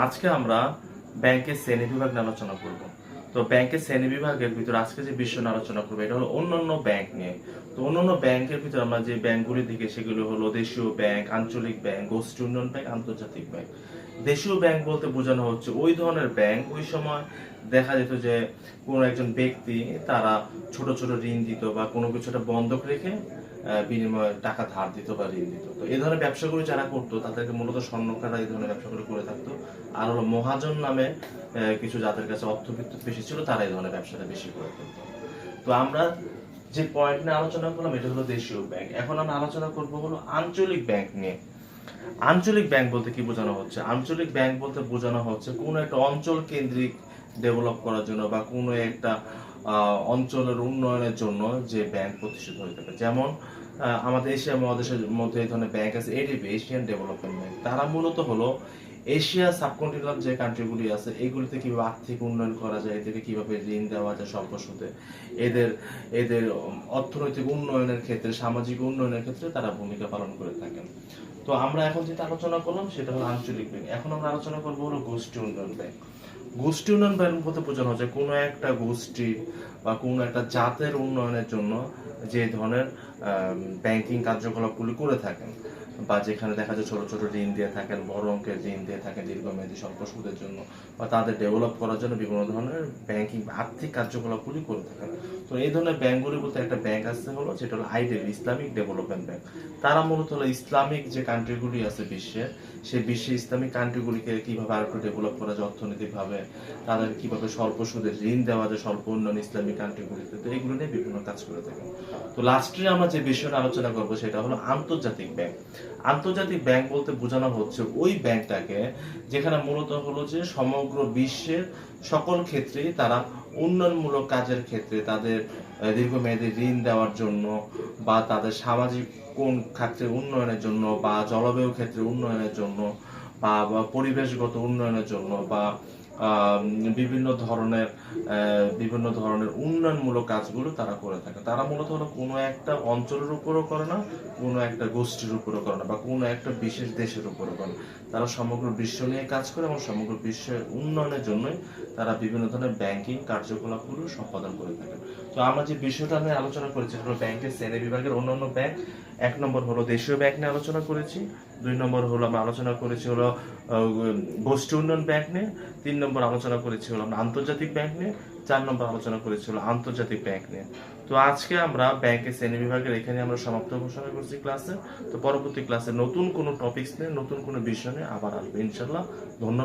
আজকে আমরা ব্যাংকের শ্রেণীবিভাগ নিয়ে আলোচনা করব। তো ব্যাংকের শ্রেণীবিভাগের ভিতর আজকে যে বিষয় নিয়ে আলোচনা করবো এটা হলো অন্যান্য ব্যাংক নিয়ে। তো অন্যান্য ব্যাংকের ভিতর আমরা যে ব্যাংকগুলি দেখি সেগুলো হলো দেশীয় ব্যাংক, আঞ্চলিক ব্যাংক, গোষ্ঠী উন্নয়ন ব্যাংক, আন্তর্জাতিক ব্যাংক। দেশীয় ব্যাংক বলতে বোঝানো হচ্ছে ওই ধরনের ব্যাংক ওই সময় দেখা যেত যে কোনো একজন ব্যক্তি তারা ছোট ছোট ঋণ দিত বা কোনো কিছু একটা বন্ধক রেখে বিনিময়ে টাকা ধার দিত বা ঋণ দিত। তো এই ধরনের ব্যবসাগুলো যারা করতো তাদেরকে মূলত স্বর্ণকাররা এই ধরনের ব্যবসাগুলো করে থাকতো। আর হলো মহাজন নামে কিছু যাদের কাছে অর্থ বিদ্যুৎ বেশি ছিল তারা এই ধরনের ব্যবসাটা বেশি করে থাকতো। তো আমরা যে পয়েন্ট নিয়ে আলোচনা করলাম এটা হলো দেশীয় ব্যাংক। এখন আমরা আলোচনা করবো হলো আঞ্চলিক ব্যাংক নিয়ে। আঞ্চলিক ব্যাংক বলতে কি বোঝানো হচ্ছে? আঞ্চলিক ব্যাংক বলতে বোঝানো হচ্ছে কোনো একটা অঞ্চল কেন্দ্রিক ডেভেলপ করার জন্য বা কোনো একটা অঞ্চলের উন্নয়নের জন্য যে ব্যাংক প্রতিষ্ঠিত হয়ে থাকে। যেমন আমাদের এশিয়া মহাদেশের মধ্যে এই ধরনের ব্যাংক আছে, এডিবি, এশিয়ান ডেভেলপমেন্ট ব্যাংক। তারা মূলত হলো এশিয়া সাবকন্টিনেন্টাল যে কান্ট্রিগুলি আছে এগুলিতে কিভাবে আর্থিক উন্নয়ন করা যায়, এদেরকে কিভাবে ঋণ দেওয়া যায় স্বল্প সুদে, এদের এদের অর্থনৈতিক উন্নয়নের ক্ষেত্রে, সামাজিক উন্নয়নের ক্ষেত্রে তারা ভূমিকা পালন করে থাকেন। তো আমরা এখন যেটা আলোচনা করলাম সেটা হলো আঞ্চলিক ব্যাংক। এখন আমরা আলোচনা করবো হলো গোষ্ঠী উন্নয়ন ব্যাংক। গোষ্ঠী উন্নয়ন ব্যাংক বলতে বোঝানো হচ্ছে কোনো একটা গোষ্ঠী বা কোনো একটা জাতের উন্নয়নের জন্য যে ধরনের ব্যাংকিং কার্যকলাপগুলি করে থাকেন বা যেখানে দেখা যায় ছোট ছোট ঋণ দিয়ে থাকেন, বড় অঙ্কের ঋণ দিয়ে থাকেন দীর্ঘমেয়াদী স্বল্প সুদের জন্য বা তাদের ডেভেলপ করার জন্য বিভিন্ন ধরনের ব্যাংকিং আর্থিক কার্যকলাপগুলি করে থাকেন। তো এই ধরনের ব্যাংকগুলি বলতে একটা ব্যাংক আছে হলো যেটা হলো আইডিবি, ইসলামিক ডেভেলপমেন্ট ব্যাংক। তারা মূলত হলো ইসলামিক যে কান্ট্রিগুলি আছে বিশ্বের, সেই বিশ্বে ইসলামিক কান্ট্রিগুলিকে কিভাবে আর একটু ডেভেলপ করা যায় অর্থনৈতিকভাবে, তাদের কিভাবে স্বল্প সুদে ঋণ দেওয়া যায় স্বল্প উন্নয়ন ইসলামিক কান্ট্রিগুলিতে, তো এগুলো নিয়ে বিভিন্ন কাজ করে থাকেন। তো লাস্টে আমরা যে বিষয় নিয়ে আলোচনা করবো সেটা হলো আন্তর্জাতিক ব্যাংক। আন্তর্জাতিক ব্যাংক বলতে বোঝানো হচ্ছে ওই ব্যাংকটাকে যেখানে মূলত হলো যে সমগ্র বিশ্বের সকল ক্ষেত্রেই তারা উন্নয়নমূলক কাজের ক্ষেত্রে তাদের দীর্ঘমেয়াদী ঋণ দেওয়ার জন্য বা তাদের সামাজিক কোন ক্ষেত্রে উন্নয়নের জন্য বা জলবায়ু ক্ষেত্রে উন্নয়নের জন্য বা পরিবেশগত উন্নয়নের জন্য বা বিভিন্ন ধরনের উন্নয়নমূলক কাজগুলো তারা করে থাকে। তারা মূলত হলো কোনো একটা অঞ্চলের উপরও করে না, কোনো একটা গোষ্ঠীর উপরও করে না বা কোনো একটা বিশেষ দেশের উপরও করে না। তারা সমগ্র বিশ্ব নিয়ে কাজ করে এবং সমগ্র বিশ্বের উন্নয়নের জন্যই তারা বিভিন্ন ধরনের ব্যাংকিং কার্যকলাপগুলো সম্পাদন করে থাকে। তো আমরা যে বিষয়টা নিয়ে আলোচনা করেছি সেটা হলো ব্যাংকের শ্রেণী বিভাগের অন্যান্য ব্যাংক। 1 নম্বর হলো দেশীয় ব্যাংক নিয়ে আলোচনা করেছি, 2 নম্বর হলো আমরা আলোচনা করেছি হলো গোষ্ঠী উন্নয়ন ব্যাংক নিয়ে, 3 নম্বর আলোচনা করেছি হলো আমরা আন্তর্জাতিক ব্যাংক নিয়ে, 4 নম্বর আলোচনা করেছি হলো আন্তর্জাতিক ব্যাংক নিয়ে। তো আজকে আমরা ব্যাংকের শ্রেণী বিভাগের এখানে আমরা সমাপ্ত ঘোষণা করছি ক্লাসে। তো পরবর্তী ক্লাসে নতুন কোনো টপিকস নিয়ে নতুন কোনো বিষয় নিয়ে আবার আসবে ইনশাল্লাহ। ধন্যবাদ।